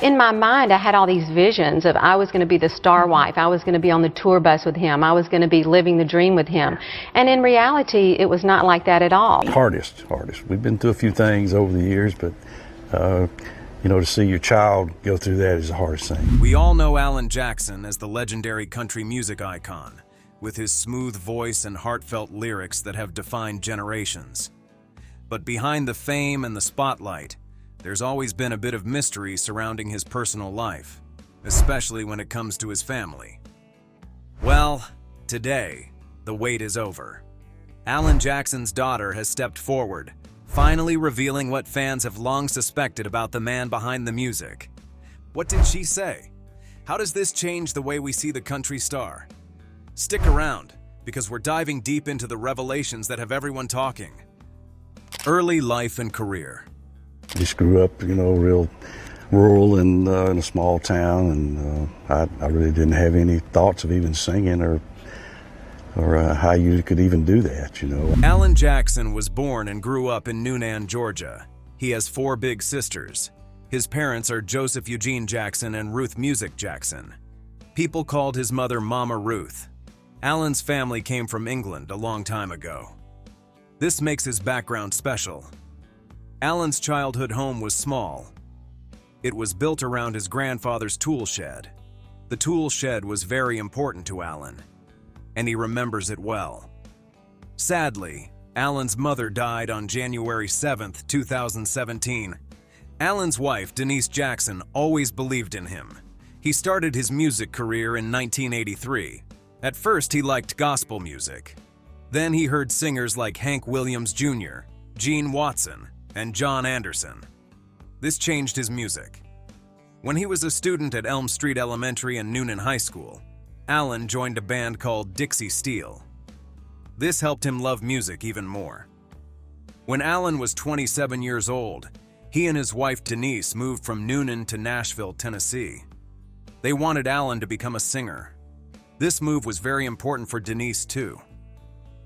In my mind, I had all these visions of I was going to be the star wife, I was going to be on the tour bus with him, I was going to be living the dream with him. And in reality, it was not like that at all. Hardest. We've been through a few things over the years, but you know, to see your child go through that is the hardest thing. We all know Alan Jackson as the legendary country music icon, with his smooth voice and heartfelt lyrics that have defined generations. But behind the fame and the spotlight, there's always been a bit of mystery surrounding his personal life, especially when it comes to his family. Well, today, the wait is over. Alan Jackson's daughter has stepped forward, finally revealing what fans have long suspected about the man behind the music. What did she say? How does this change the way we see the country star? Stick around, because we're diving deep into the revelations that have everyone talking. Early life and career. Just grew up, you know, real rural and in a small town, and I really didn't have any thoughts of even singing or how you could even do that, you know. Alan Jackson was born and grew up in Newnan, Georgia. He has 4 big sisters. His parents are Joseph Eugene Jackson and Ruth Music Jackson. People called his mother Mama Ruth. Alan's family came from England a long time ago. This makes his background special. Alan's childhood home was small. It was built around his grandfather's tool shed. The tool shed was very important to Alan, and he remembers it well. Sadly, Alan's mother died on January 7, 2017. Alan's wife, Denise Jackson, always believed in him. He started his music career in 1983. At first, he liked gospel music. Then he heard singers like Hank Williams Jr., Gene Watson, and John Anderson. This changed his music. When he was a student at Elm Street Elementary and Newnan High School, Alan joined a band called Dixie Steel. This helped him love music even more. When Alan was 27 years old, he and his wife Denise moved from Newnan to Nashville, Tennessee. They wanted Alan to become a singer. This move was very important for Denise too.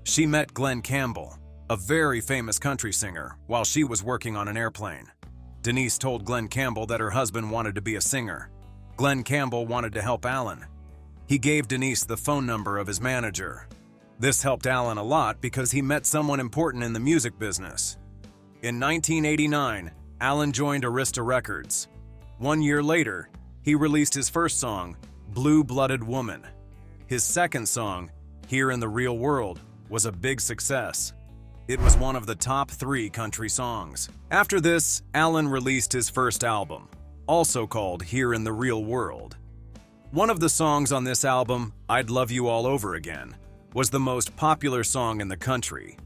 She met Glen Campbell, a very famous country singer, while she was working on an airplane. Denise told Glen Campbell that her husband wanted to be a singer. Glen Campbell wanted to help Alan. He gave Denise the phone number of his manager. This helped Alan a lot because he met someone important in the music business. In 1989, Alan joined Arista Records. 1 year later, he released his first song, Blue-Blooded Woman. His second song, Here in the Real World, was a big success. It was one of the top 3 country songs. After this, Alan released his first album, also called Here in the Real World. One of the songs on this album, I'd Love You All Over Again, was the most popular song in the country.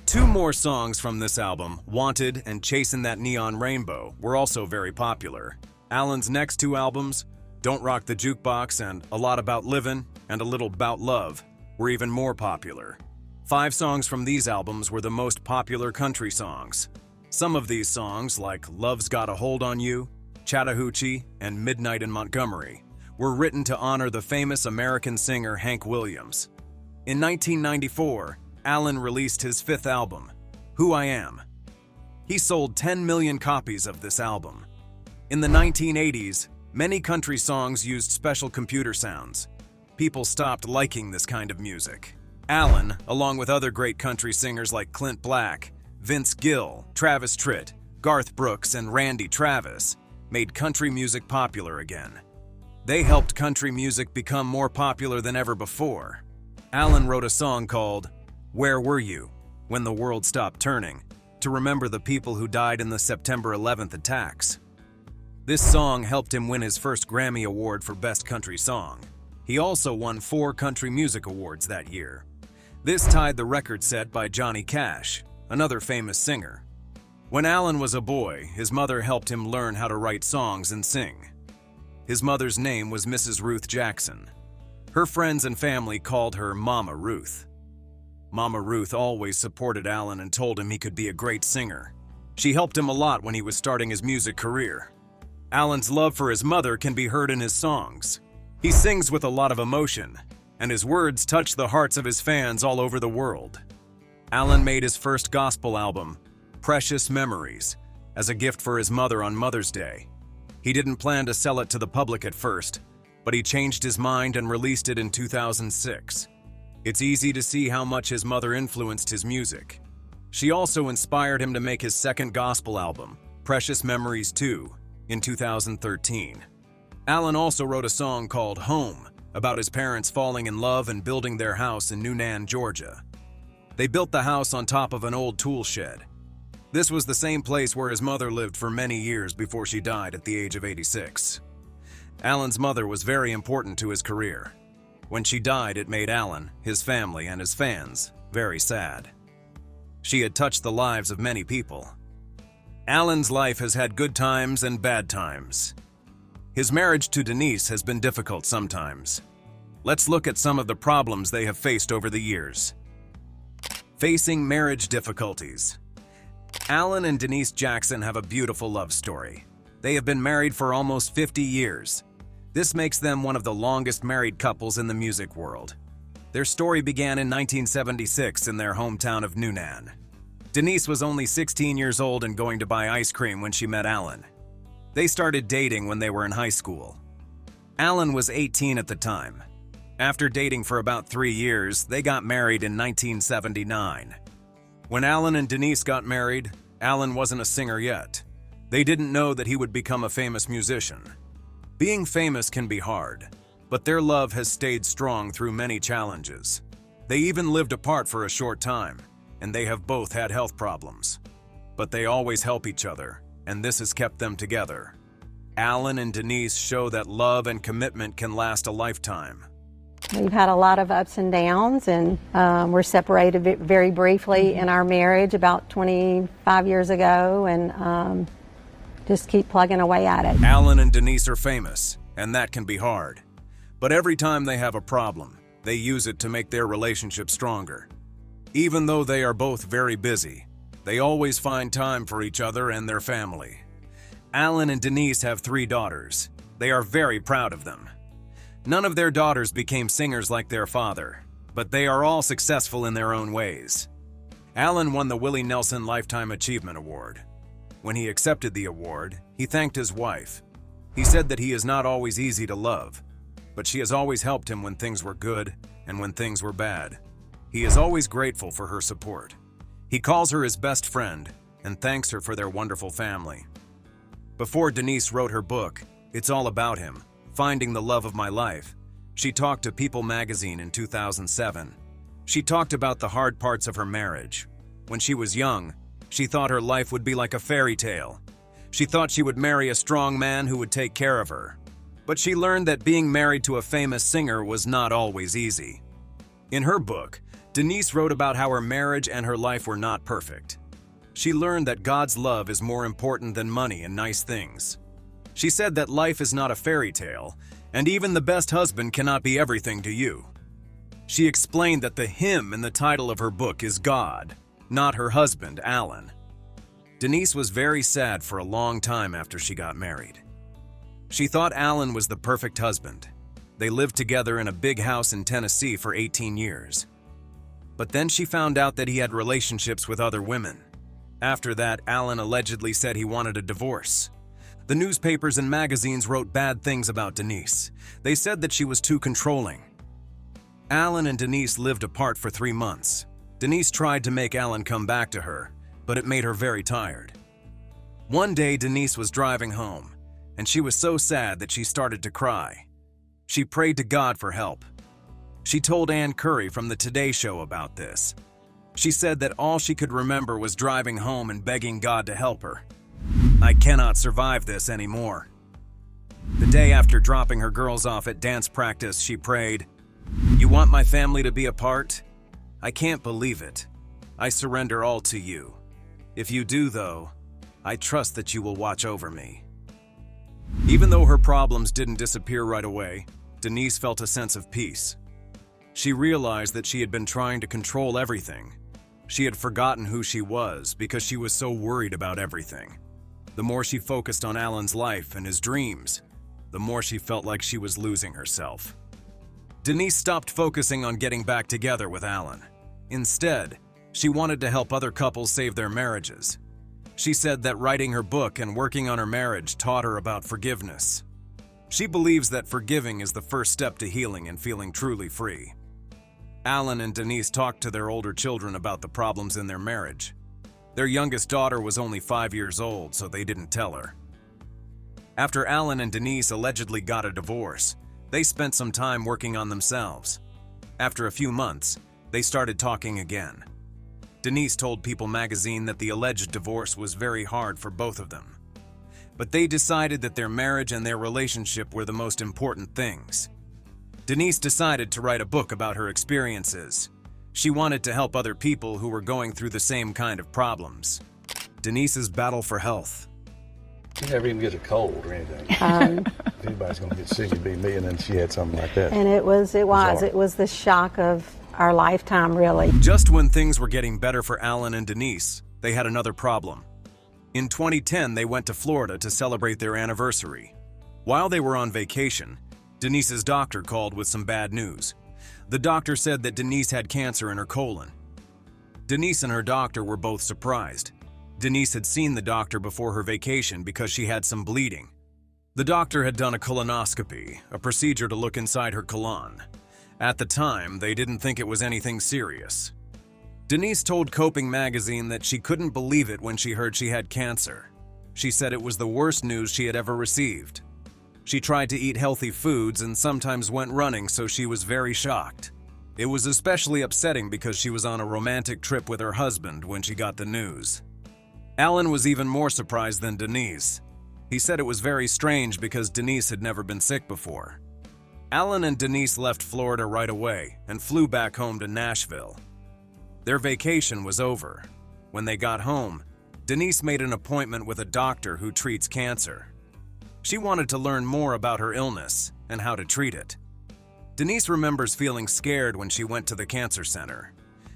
2 more songs from this album, Wanted and Chasin' That Neon Rainbow, were also very popular. Alan's next 2 albums, Don't Rock the Jukebox and A Lot About Livin' and A Little 'Bout Love, were even more popular. 5 songs from these albums were the most popular country songs. Some of these songs, like Love's Got a Hold on You, Chattahoochee, and Midnight in Montgomery, were written to honor the famous American singer Hank Williams. In 1994, Alan released his 5th album, Who I Am. He sold 10 million copies of this album. In the 1980s, many country songs used special computer sounds. People stopped liking this kind of music. Alan, along with other great country singers like Clint Black, Vince Gill, Travis Tritt, Garth Brooks, and Randy Travis, made country music popular again. They helped country music become more popular than ever before. Alan wrote a song called Where Were You When the World Stopped Turning to remember the people who died in the September 11th attacks. This song helped him win his first Grammy Award for Best Country Song. He also won 4 Country Music Awards that year. This tied the record set by Johnny Cash, another famous singer. When Alan was a boy, his mother helped him learn how to write songs and sing. His mother's name was Mrs. Ruth Jackson. Her friends and family called her Mama Ruth. Mama Ruth always supported Alan and told him he could be a great singer. She helped him a lot when he was starting his music career. Alan's love for his mother can be heard in his songs. He sings with a lot of emotion, and his words touch the hearts of his fans all over the world. Alan made his first gospel album, Precious Memories, as a gift for his mother on Mother's Day. He didn't plan to sell it to the public at first, but he changed his mind and released it in 2006. It's easy to see how much his mother influenced his music. She also inspired him to make his second gospel album, Precious Memories 2, in 2013. Alan also wrote a song called Home about his parents falling in love and building their house in Newnan, Georgia. They built the house on top of an old tool shed. This was the same place where his mother lived for many years before she died at the age of 86. Alan's mother was very important to his career. When she died, it made Alan, his family, and his fans very sad. She had touched the lives of many people. Alan's life has had good times and bad times. His marriage to Denise has been difficult sometimes. Let's look at some of the problems they have faced over the years. Facing marriage difficulties. Alan and Denise Jackson have a beautiful love story. They have been married for almost 50 years. This makes them one of the longest married couples in the music world. Their story began in 1976 in their hometown of Newnan. Denise was only 16 years old and going to buy ice cream when she met Alan. They started dating when they were in high school. Alan was 18 at the time. After dating for about 3 years, they got married in 1979. When Alan and Denise got married, Alan wasn't a singer yet. They didn't know that he would become a famous musician. Being famous can be hard, but their love has stayed strong through many challenges. They even lived apart for a short time, and they have both had health problems. But they always help each other, and this has kept them together. Alan and Denise show that love and commitment can last a lifetime. We've had a lot of ups and downs, and we're separated very briefly in our marriage about 25 years ago, and just keep plugging away at it. Alan and Denise are famous, and that can be hard. But every time they have a problem, they use it to make their relationship stronger. Even though they are both very busy, they always find time for each other and their family. Alan and Denise have 3 daughters. They are very proud of them. None of their daughters became singers like their father, but they are all successful in their own ways. Alan won the Willie Nelson Lifetime Achievement Award. When he accepted the award, he thanked his wife. He said that he is not always easy to love, but she has always helped him when things were good and when things were bad. He is always grateful for her support. He calls her his best friend and thanks her for their wonderful family. Before Denise wrote her book, It's All About Him, Finding the Love of My Life, she talked to People magazine in 2007. She talked about the hard parts of her marriage. When she was young, she thought her life would be like a fairy tale. She thought she would marry a strong man who would take care of her. But she learned that being married to a famous singer was not always easy. In her book, Denise wrote about how her marriage and her life were not perfect. She learned that God's love is more important than money and nice things. She said that life is not a fairy tale, and even the best husband cannot be everything to you. She explained that the him in the title of her book is God, not her husband, Alan. Denise was very sad for a long time after she got married. She thought Alan was the perfect husband. They lived together in a big house in Tennessee for 18 years. But then she found out that he had relationships with other women. After that, Alan allegedly said he wanted a divorce. The newspapers and magazines wrote bad things about Denise. They said that she was too controlling. Alan and Denise lived apart for 3 months. Denise tried to make Alan come back to her, but it made her very tired. One day, Denise was driving home, and she was so sad that she started to cry. She prayed to God for help. She told Ann Curry from the Today Show about this. She said that all she could remember was driving home and begging God to help her. I cannot survive this anymore. The day after dropping her girls off at dance practice, she prayed, "You want my family to be apart? I can't believe it. I surrender all to you. If you do, though, I trust that you will watch over me." Even though her problems didn't disappear right away, Denise felt a sense of peace. She realized that she had been trying to control everything. She had forgotten who she was because she was so worried about everything. The more she focused on Alan's life and his dreams, the more she felt like she was losing herself. Denise stopped focusing on getting back together with Alan. Instead, she wanted to help other couples save their marriages. She said that writing her book and working on her marriage taught her about forgiveness. She believes that forgiving is the first step to healing and feeling truly free. Alan and Denise talked to their older children about the problems in their marriage. Their youngest daughter was only 5 years old, so they didn't tell her. After Alan and Denise allegedly got a divorce, they spent some time working on themselves. After a few months, they started talking again. Denise told People magazine that the alleged divorce was very hard for both of them. But they decided that their marriage and their relationship were the most important things. Denise decided to write a book about her experiences. She wanted to help other people who were going through the same kind of problems. Denise's battle for health. She never even gets a cold or anything. If anybody's going to get sick, it'd be me, and then she had something like that. And it was the shock of our lifetime, really. Just when things were getting better for Alan and Denise, they had another problem. In 2010, they went to Florida to celebrate their anniversary. While they were on vacation, Denise's doctor called with some bad news. The doctor said that Denise had cancer in her colon. Denise and her doctor were both surprised. Denise had seen the doctor before her vacation because she had some bleeding. The doctor had done a colonoscopy, a procedure to look inside her colon. At the time, they didn't think it was anything serious. Denise told Coping magazine that she couldn't believe it when she heard she had cancer. She said it was the worst news she had ever received. She tried to eat healthy foods and sometimes went running, so she was very shocked. It was especially upsetting because she was on a romantic trip with her husband when she got the news. Alan was even more surprised than Denise. He said it was very strange because Denise had never been sick before. Alan and Denise left Florida right away and flew back home to Nashville. Their vacation was over. When they got home, Denise made an appointment with a doctor who treats cancer. She wanted to learn more about her illness and how to treat it. Denise remembers feeling scared when she went to the cancer center.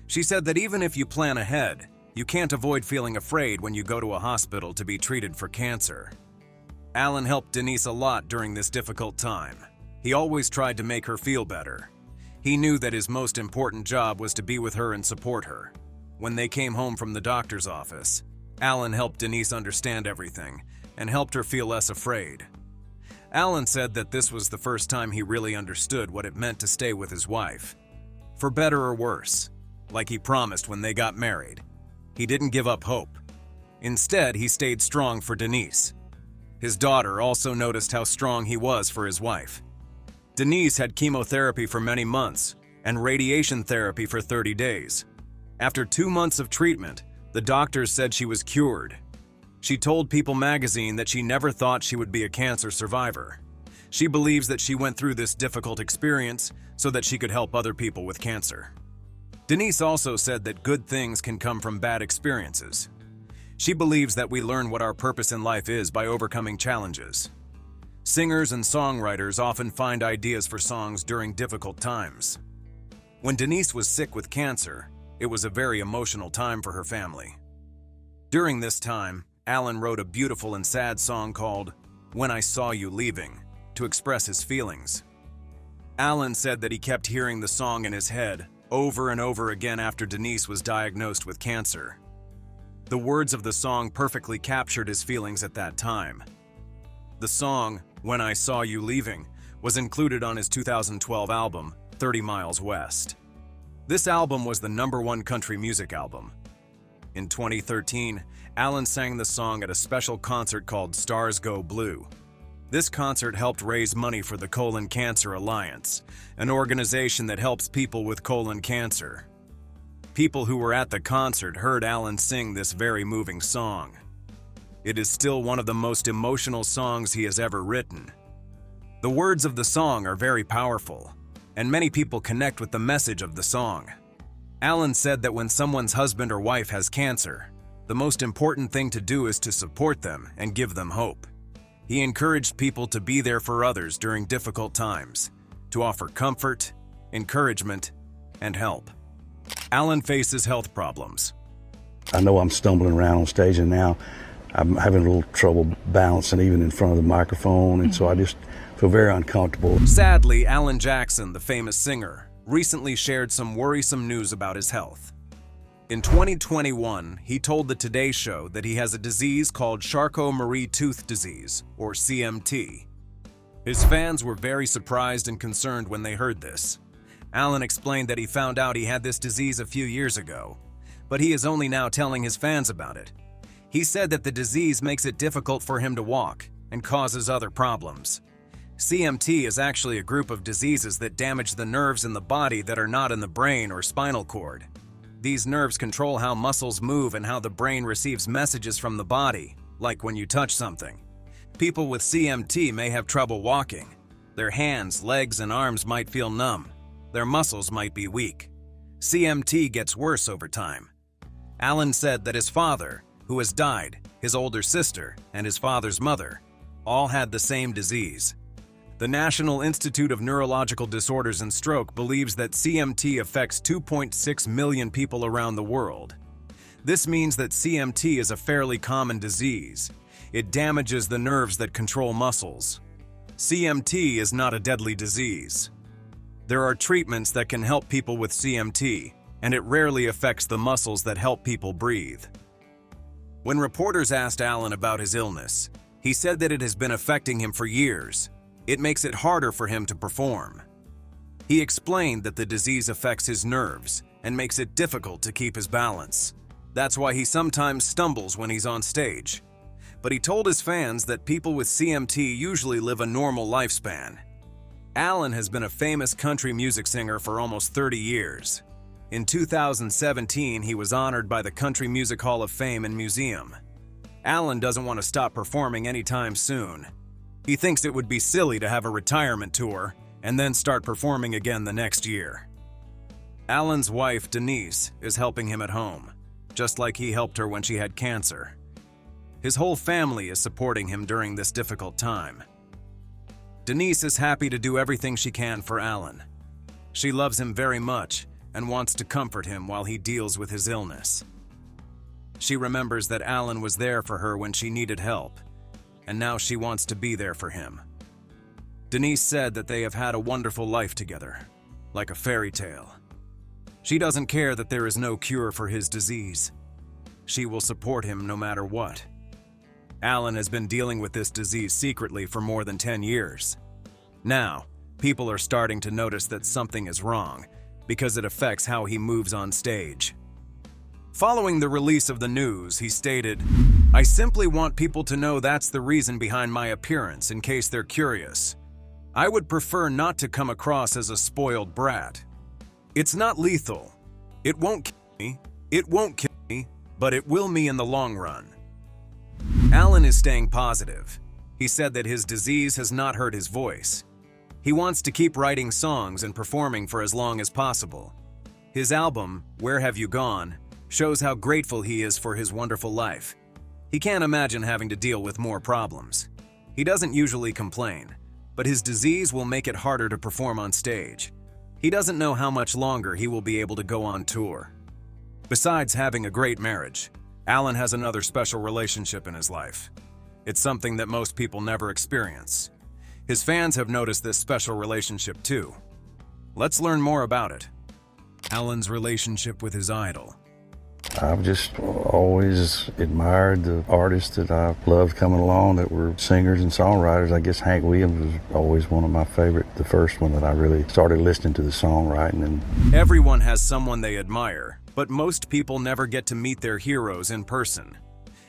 She said that even if you plan ahead, you can't avoid feeling afraid when you go to a hospital to be treated for cancer. Alan helped Denise a lot during this difficult time. He always tried to make her feel better. He knew that his most important job was to be with her and support her. When they came home from the doctor's office, Alan helped Denise understand everything and helped her feel less afraid. Alan said that this was the first time he really understood what it meant to stay with his wife. For better or worse, like he promised when they got married, he didn't give up hope. Instead, he stayed strong for Denise. His daughter also noticed how strong he was for his wife. Denise had chemotherapy for many months and radiation therapy for 30 days. After 2 months of treatment, the doctors said she was cured. She told People magazine that she never thought she would be a cancer survivor. She believes that she went through this difficult experience so that she could help other people with cancer. Denise also said that good things can come from bad experiences. She believes that we learn what our purpose in life is by overcoming challenges. Singers and songwriters often find ideas for songs during difficult times. When Denise was sick with cancer, it was a very emotional time for her family. During this time, Alan wrote a beautiful and sad song called "When I Saw You Leaving" to express his feelings. Alan said that he kept hearing the song in his head over and over again after Denise was diagnosed with cancer. The words of the song perfectly captured his feelings at that time. The song, "When I Saw You Leaving," was included on his 2012 album, 30 Miles West. This album was the #1 country music album. In 2013, Alan sang the song at a special concert called Stars Go Blue. This concert helped raise money for the Colon Cancer Alliance, an organization that helps people with colon cancer. People who were at the concert heard Alan sing this very moving song. It is still one of the most emotional songs he has ever written. The words of the song are very powerful, and many people connect with the message of the song. Alan said that when someone's husband or wife has cancer, the most important thing to do is to support them and give them hope. He encouraged people to be there for others during difficult times, to offer comfort, encouragement, and help. Alan faces health problems. I know I'm stumbling around on stage, and now I'm having a little trouble balancing even in front of the microphone, and so I just feel very uncomfortable. Sadly, Alan Jackson, the famous singer, recently shared some worrisome news about his health. In 2021, he told the Today Show that he has a disease called Charcot-Marie-Tooth disease, or CMT. His fans were very surprised and concerned when they heard this. Alan explained that he found out he had this disease a few years ago, but he is only now telling his fans about it. He said that the disease makes it difficult for him to walk and causes other problems. CMT is actually a group of diseases that damage the nerves in the body that are not in the brain or spinal cord. These nerves control how muscles move and how the brain receives messages from the body, like when you touch something. People with CMT may have trouble walking. Their hands, legs, and arms might feel numb. Their muscles might be weak. CMT gets worse over time. Alan said that his father, who has died, his older sister, and his father's mother, all had the same disease. The National Institute of Neurological Disorders and Stroke believes that CMT affects 2.6 million people around the world. This means that CMT is a fairly common disease. It damages the nerves that control muscles. CMT is not a deadly disease. There are treatments that can help people with CMT, and it rarely affects the muscles that help people breathe. When reporters asked Alan about his illness, he said that it has been affecting him for years. It makes it harder for him to perform. He explained that the disease affects his nerves and makes it difficult to keep his balance. That's why he sometimes stumbles when he's on stage. But he told his fans that people with CMT usually live a normal lifespan. Alan has been a famous country music singer for almost 30 years. In 2017, he was honored by the Country Music Hall of Fame and Museum. Alan doesn't want to stop performing anytime soon. He thinks it would be silly to have a retirement tour and then start performing again the next year. Alan's wife, Denise, is helping him at home, just like he helped her when she had cancer. His whole family is supporting him during this difficult time. Denise is happy to do everything she can for Alan. She loves him very much and wants to comfort him while he deals with his illness. She remembers that Alan was there for her when she needed help, and now she wants to be there for him. Denise said that they have had a wonderful life together, like a fairy tale. She doesn't care that there is no cure for his disease. She will support him no matter what. Alan has been dealing with this disease secretly for more than 10 years. Now, people are starting to notice that something is wrong because it affects how he moves on stage. Following the release of the news, he stated, "I simply want people to know that's the reason behind my appearance in case they're curious. I would prefer not to come across as a spoiled brat. It's not lethal. It won't kill me, but it will me in the long run." Alan is staying positive. He said that his disease has not hurt his voice. He wants to keep writing songs and performing for as long as possible. His album, Where Have You Gone?, shows how grateful he is for his wonderful life. He can't imagine having to deal with more problems. He doesn't usually complain, but his disease will make it harder to perform on stage. He doesn't know how much longer he will be able to go on tour. Besides having a great marriage, Alan has another special relationship in his life. It's something that most people never experience. His fans have noticed this special relationship too. Let's learn more about it. Alan's relationship with his idol. I've just always admired the artists that I loved coming along that were singers and songwriters. I guess Hank Williams was always one of my favorite, the first one that I really started listening to the songwriting. And everyone has someone they admire, but most people never get to meet their heroes in person.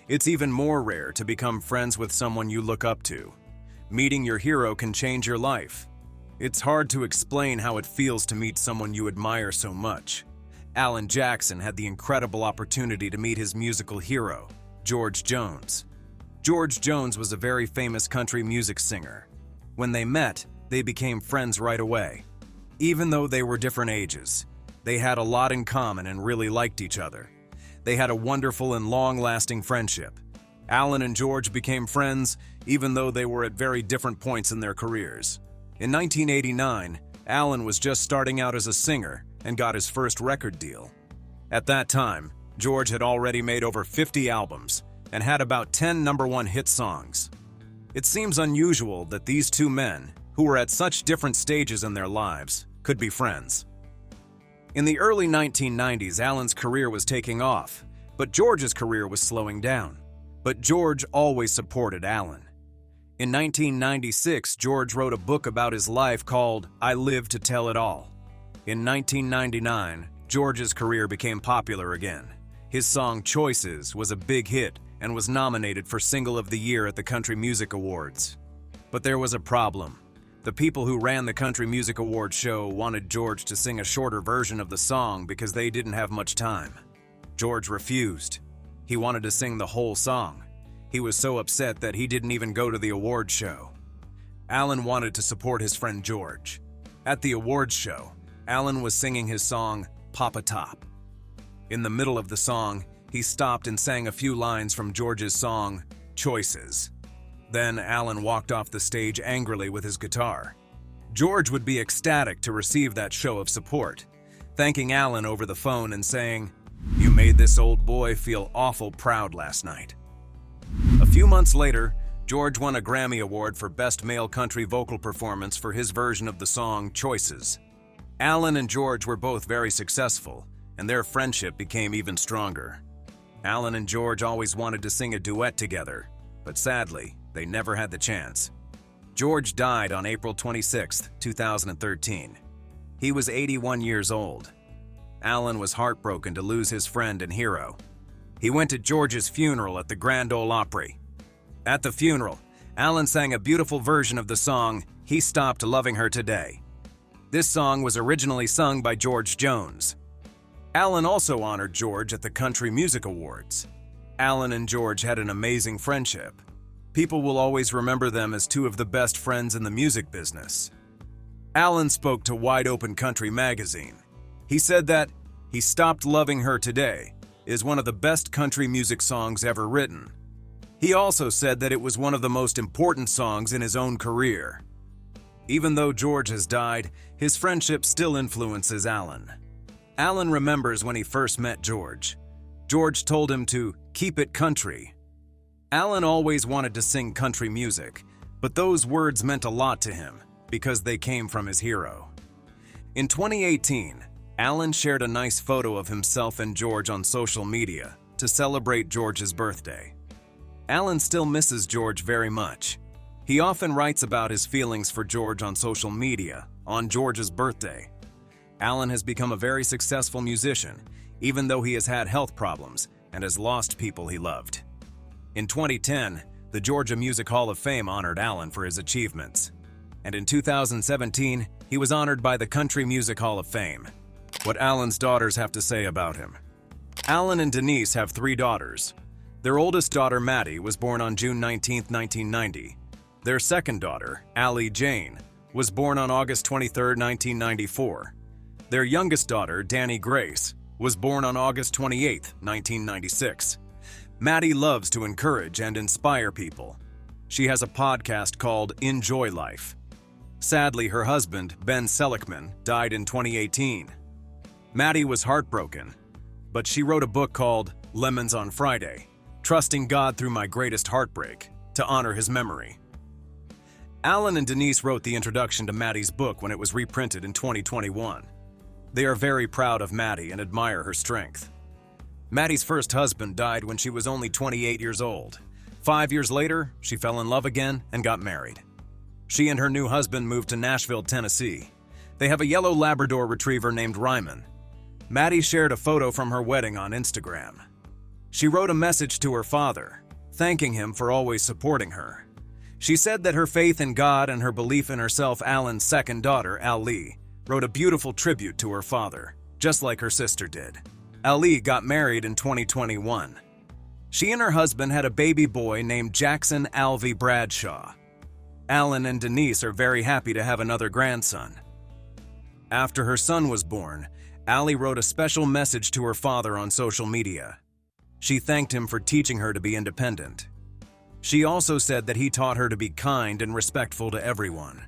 It's even more rare to become friends with someone you look up to. Meeting your hero can change your life. It's hard to explain how it feels to meet someone you admire so much. Alan Jackson had the incredible opportunity to meet his musical hero, George Jones. George Jones was a very famous country music singer. When they met, they became friends right away. Even though they were different ages, they had a lot in common and really liked each other. They had a wonderful and long-lasting friendship. Alan and George became friends even though they were at very different points in their careers. In 1989, Alan was just starting out as a singer and got his first record deal. At that time, George had already made over 50 albums and had about 10 #1 hit songs. It seems unusual that these two men, who were at such different stages in their lives, could be friends. In the early 1990s, Alan's career was taking off, but George's career was slowing down. But George always supported Alan. In 1996, George wrote a book about his life called I Live to Tell It All. In 1999, George's career became popular again. His song Choices was a big hit and was nominated for Single of the Year at the Country Music Awards. But there was a problem. The people who ran the Country Music Awards show wanted George to sing a shorter version of the song because they didn't have much time. George refused. He wanted to sing the whole song. He was so upset that he didn't even go to the awards show. Alan wanted to support his friend George. At the awards show, Alan was singing his song, Papa Top. In the middle of the song, he stopped and sang a few lines from George's song, Choices. Then Alan walked off the stage angrily with his guitar. George would be ecstatic to receive that show of support, thanking Alan over the phone and saying, "You made this old boy feel awful proud last night." A few months later, George won a Grammy Award for Best Male Country Vocal Performance for his version of the song Choices. Alan and George were both very successful, and their friendship became even stronger. Alan and George always wanted to sing a duet together, but sadly, they never had the chance. George died on April 26, 2013. He was 81 years old. Alan was heartbroken to lose his friend and hero. He went to George's funeral at the Grand Ole Opry. At the funeral, Alan sang a beautiful version of the song, He Stopped Loving Her Today. This song was originally sung by George Jones. Alan also honored George at the Country Music Awards. Alan and George had an amazing friendship. People will always remember them as two of the best friends in the music business. Alan spoke to Wide Open Country magazine. He said that He Stopped Loving Her Today is one of the best country music songs ever written. He also said that it was one of the most important songs in his own career. Even though George has died, his friendship still influences Alan. Alan remembers when he first met George. George told him to keep it country. Alan always wanted to sing country music, but those words meant a lot to him because they came from his hero. In 2018, Alan shared a nice photo of himself and George on social media to celebrate George's birthday. Alan still misses George very much. He often writes about his feelings for George on social media on George's birthday. Alan has become a very successful musician, even though he has had health problems and has lost people he loved. In 2010, the Georgia Music Hall of Fame honored Alan for his achievements. And in 2017, he was honored by the Country Music Hall of Fame. What Alan's daughters have to say about him. Alan and Denise have 3 daughters. Their oldest daughter, Maddie, was born on June 19, 1990. Their second daughter, Allie Jane, was born on August 23, 1994. Their youngest daughter, Danny Grace, was born on August 28, 1996. Maddie loves to encourage and inspire people. She has a podcast called Enjoy Life. Sadly, her husband, Ben Seligman, died in 2018. Maddie was heartbroken, but she wrote a book called Lemons on Friday, Trusting God Through My Greatest Heartbreak, to honor his memory. Alan and Denise wrote the introduction to Maddie's book when it was reprinted in 2021. They are very proud of Maddie and admire her strength. Maddie's first husband died when she was only 28 years old. 5 years later, she fell in love again and got married. She and her new husband moved to Nashville, Tennessee. They have a yellow Labrador retriever named Ryman. Maddie shared a photo from her wedding on Instagram. She wrote a message to her father, thanking him for always supporting her. She said that her faith in God and her belief in herself, Alan's second daughter, Ali, wrote a beautiful tribute to her father, just like her sister did. Ali got married in 2021. She and her husband had a baby boy named Jackson Alvey Bradshaw. Alan and Denise are very happy to have another grandson. After her son was born, Ali wrote a special message to her father on social media. She thanked him for teaching her to be independent. She also said that he taught her to be kind and respectful to everyone.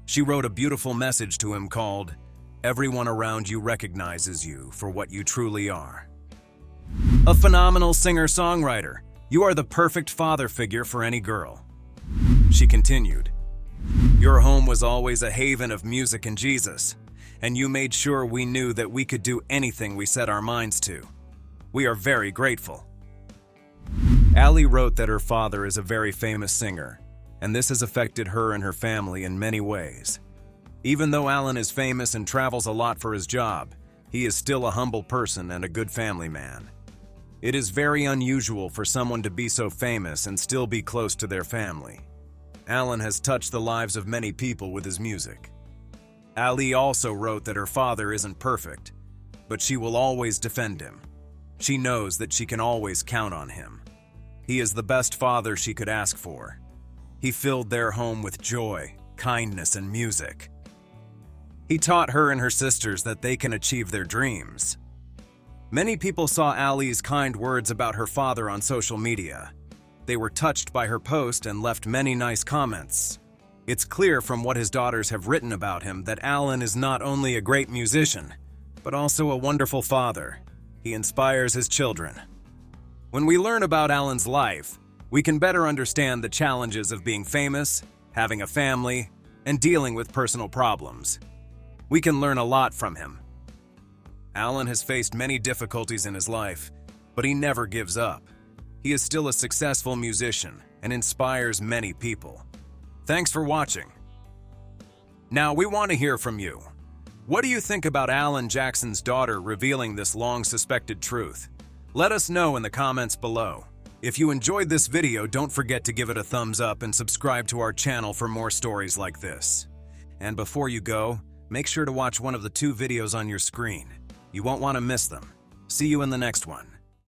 She wrote a beautiful message to him called, "Everyone around you recognizes you for what you truly are." A phenomenal singer-songwriter, you are the perfect father figure for any girl. She continued, "Your home was always a haven of music and Jesus, and you made sure we knew that we could do anything we set our minds to. We are very grateful. Allie wrote that her father is a very famous singer, and this has affected her and her family in many ways. Even though Alan is famous and travels a lot for his job, he is still a humble person and a good family man. It is very unusual for someone to be so famous and still be close to their family. Alan has touched the lives of many people with his music. Allie also wrote that her father isn't perfect, but she will always defend him. She knows that she can always count on him. He is the best father she could ask for. He filled their home with joy, kindness, and music. He taught her and her sisters that they can achieve their dreams. Many people saw Allie's kind words about her father on social media. They were touched by her post and left many nice comments. It's clear from what his daughters have written about him that Alan is not only a great musician, but also a wonderful father. He inspires his children. When we learn about Alan's life, we can better understand the challenges of being famous, having a family, and dealing with personal problems. We can learn a lot from him. Alan has faced many difficulties in his life, but he never gives up. He is still a successful musician and inspires many people. Thanks for watching. Now we want to hear from you. What do you think about Alan Jackson's daughter revealing this long-suspected truth? Let us know in the comments below. If you enjoyed this video, don't forget to give it a thumbs up and subscribe to our channel for more stories like this. And before you go, make sure to watch one of the 2 videos on your screen. You won't want to miss them. See you in the next one.